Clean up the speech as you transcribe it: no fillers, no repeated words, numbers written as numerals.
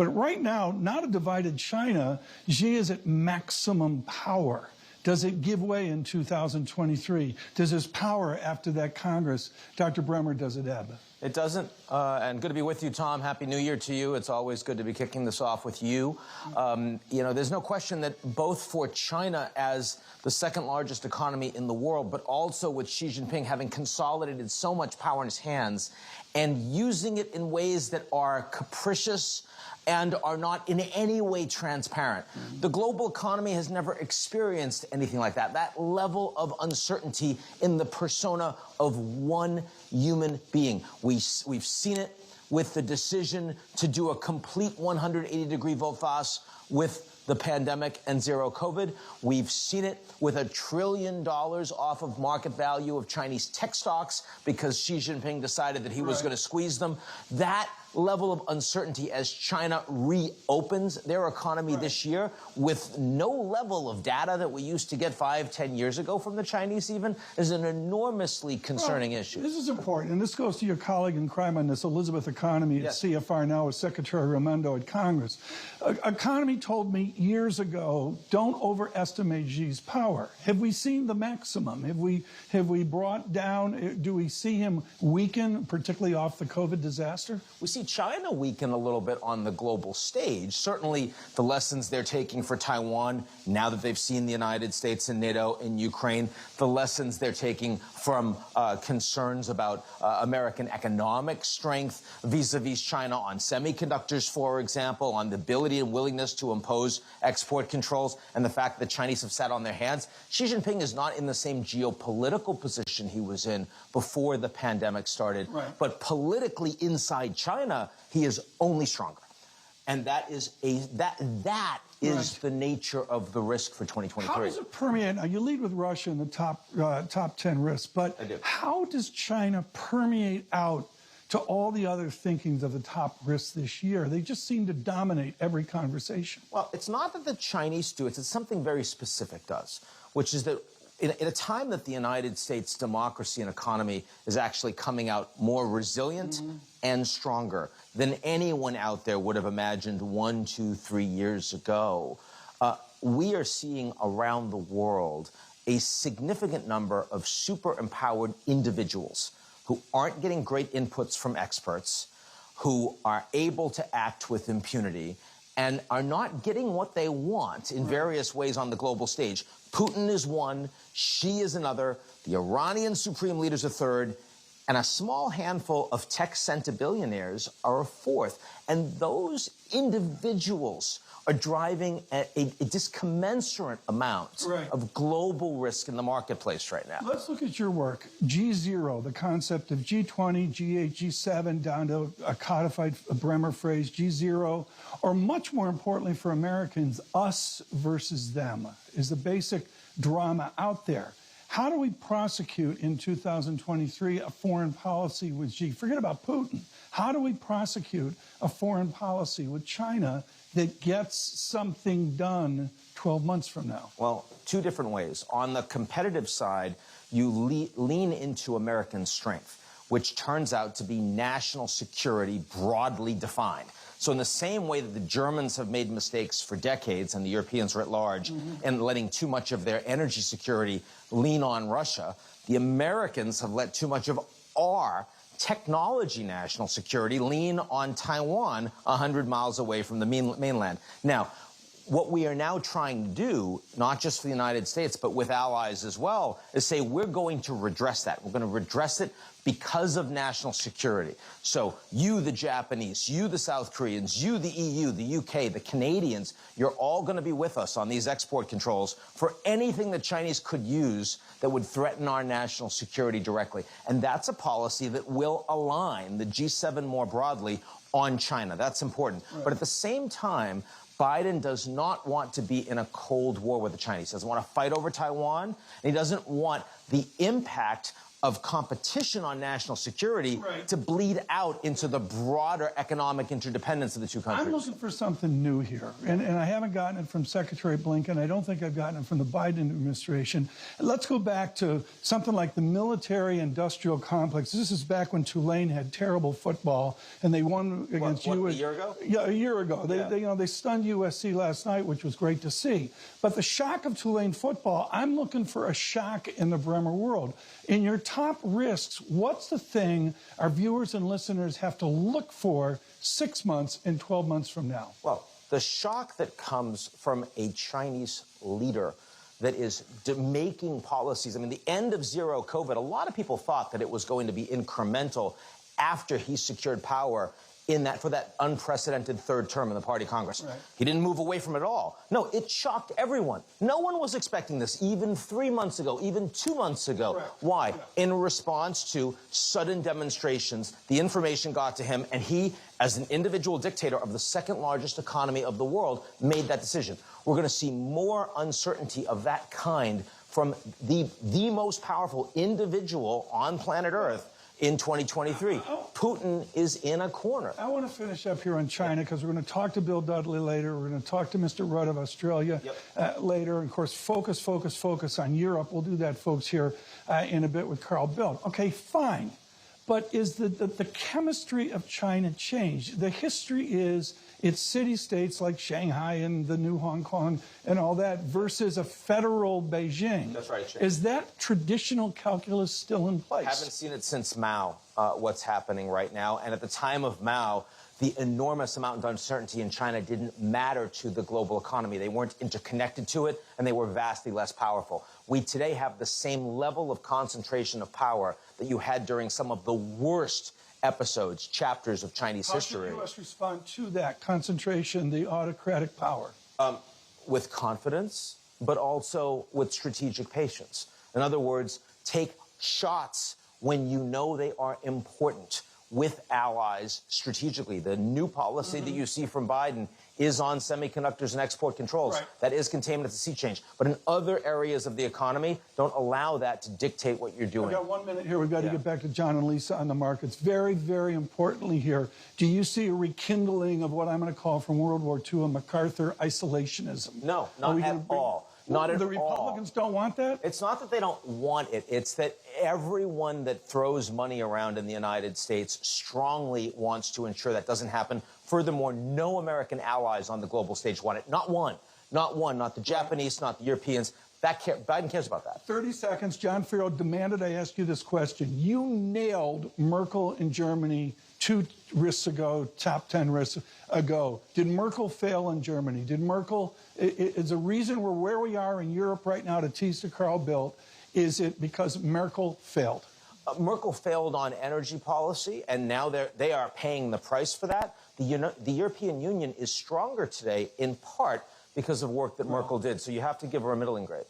But right now, not a divided China. Xi is at maximum power. Does it give way in 2023? Does his power after that Congress, Dr. Bremmer, does it ebb? It doesn't. And good to be with you, Tom. Happy New Year to you. It's always good to be kicking this off with you. You know, there's no question that both for China as the second largest economy in the world, but also with Xi Jinping having consolidated so much power in his hands and using it in ways that are capricious and are not in any way transparent. The global economy has never experienced anything like that. That level of uncertainty in the persona of one human being. We've seen it with the decision to do a complete 180-degree volte-face with the pandemic and zero COVID. We've seen it with $1 trillion off of market value of Chinese tech stocks because Xi Jinping decided that he was going to squeeze them. That level of uncertainty as China reopens their economy this year with no level of data that we used to get 5, 10 years ago from the Chinese even is an enormously concerning issue. This is important, and this goes to your colleague in crime on this, Elizabeth Economy at CFR, now as Secretary Raimondo at Congress. Economy told me years ago, don't overestimate Xi's power. Have we seen the maximum? Have we brought down, do we see him weaken, particularly off the COVID disaster? We see China weaken a little bit on the global stage. Certainly the lessons they're taking for Taiwan, now that they've seen the United States and NATO in Ukraine, the lessons they're taking from concerns about American economic strength vis-a-vis China on semiconductors, for example, on the ability and willingness to impose export controls, and the fact that the Chinese have sat on their hands. Xi Jinping is not in the same geopolitical position he was in before the pandemic started, but politically inside China, he is only stronger. And that is the nature of the risk for 2023. How does it permeate? Now, you lead with Russia in the top 10 risks, but how does China permeate out to all the other thinkings of the top risks this year? They just seem to dominate every conversation. Well, it's not that the Chinese do it. It's something very specific does, which is that in a time that the United States democracy and economy is actually coming out more resilient and stronger than anyone out there would have imagined 1, 2, 3 years ago, we are seeing around the world a significant number of super empowered individuals who aren't getting great inputs from experts, who are able to act with impunity, and are not getting what they want in various ways on the global stage. Putin is one, Xi is another, the Iranian supreme leader is a third, and a small handful of tech centibillionaires are a fourth. And those individuals are driving a discommensurate amount of global risk in the marketplace right now. Let's look at your work. G0, the concept of G20, G8, G7, down to a codified Bremmer phrase, G0, or much more importantly for Americans, us versus them, is the basic drama out there. How do we prosecute in 2023 a foreign policy with Xi? Forget about Putin. How do we prosecute a foreign policy with China that gets something done 12 months from now? Well, two different ways. On the competitive side, you lean into American strength, which turns out to be national security broadly defined. So in the same way that the Germans have made mistakes for decades, and the Europeans are at large, and letting too much of their energy security lean on Russia, the Americans have let too much of our technology national security lean on Taiwan 100 miles away from the mainland. Now, what we are now trying to do, not just for the United States, but with allies as well, is say we're going to redress that. We're going to redress it because of national security. So you, the Japanese, you, the South Koreans, you, the EU, the UK, the Canadians, you're all going to be with us on these export controls for anything the Chinese could use that would threaten our national security directly. And that's a policy that will align the G7 more broadly on China. That's important. But at the same time, Biden does not want to be in a Cold War with the Chinese. He doesn't want to fight over Taiwan, and he doesn't want the impact of competition on national security to bleed out into the broader economic interdependence of the two countries. I'm looking for something new here, and I haven't gotten it from Secretary Blinken. I don't think I've gotten it from the Biden administration. Let's go back to something like the military-industrial complex. This is back when Tulane had terrible football, and they won against a year ago? Yeah, a year ago. They stunned USC last night, which was great to see. But the shock of Tulane football, I'm looking for a shock in the Bremmer world. In your top risks, what's the thing our viewers and listeners have to look for 6 months and 12 months from now? Well, the shock that comes from a Chinese leader that is making policies. I mean, the end of zero COVID, a lot of people thought that it was going to be incremental after he secured power for that unprecedented third term in the party Congress. Right. He didn't move away from it at all. No, it shocked everyone. No one was expecting this, even 3 months ago, even 2 months ago. Correct. Why? Yeah. In response to sudden demonstrations, the information got to him, and he, as an individual dictator of the second largest economy of the world, made that decision. We're going to see more uncertainty of that kind from the most powerful individual on planet Earth in 2023. Putin is in a corner. I want to finish up here on China because we're going to talk to Bill Dudley later. We're going to talk to Mr. Rudd of Australia later. And of course, focus on Europe. We'll do that, folks, here in a bit with Carl Bildt. Okay, fine. But is the chemistry of China changed? The history is it's city-states like Shanghai and the new Hong Kong and all that versus a federal Beijing. That's right. Is that traditional calculus still in place? Haven't seen it since Mao, what's happening right now. And at the time of Mao, the enormous amount of uncertainty in China didn't matter to the global economy. They weren't interconnected to it, and they were vastly less powerful. We today have the same level of concentration of power that you had during some of the worst episodes, chapters of Chinese history. How should the U.S. respond to that concentration, the autocratic power? With confidence, but also with strategic patience. In other words, take shots when you know they are important with allies strategically. The new policy that you see from Biden is on semiconductors and export controls. Right. That is containment at the sea change. But in other areas of the economy, don't allow that to dictate what you're doing. We've got 1 minute here. We've got to get back to John and Lisa on the markets. Very, very importantly here, do you see a rekindling of what I'm going to call from World War II a MacArthur isolationism? No, not at all. Not at all. The Republicans don't want that? It's not that they don't want it. It's that everyone that throws money around in the United States strongly wants to ensure that doesn't happen. Furthermore, no American allies on the global stage want it. Not one. Not one. Not the Japanese, not the Europeans. Biden cares about that. 30 seconds. John Farrell demanded I ask you this question. You nailed Merkel in Germany 2 risks ago, top 10 risks ago. Did Merkel fail in Germany? Did Merkel, is the reason we're where we are in Europe right now, to tease to Carl Bildt, is it because Merkel failed? Merkel failed on energy policy, and now they are paying the price for that. The European Union is stronger today, in part because of work that Merkel did. So you have to give her a middling grade.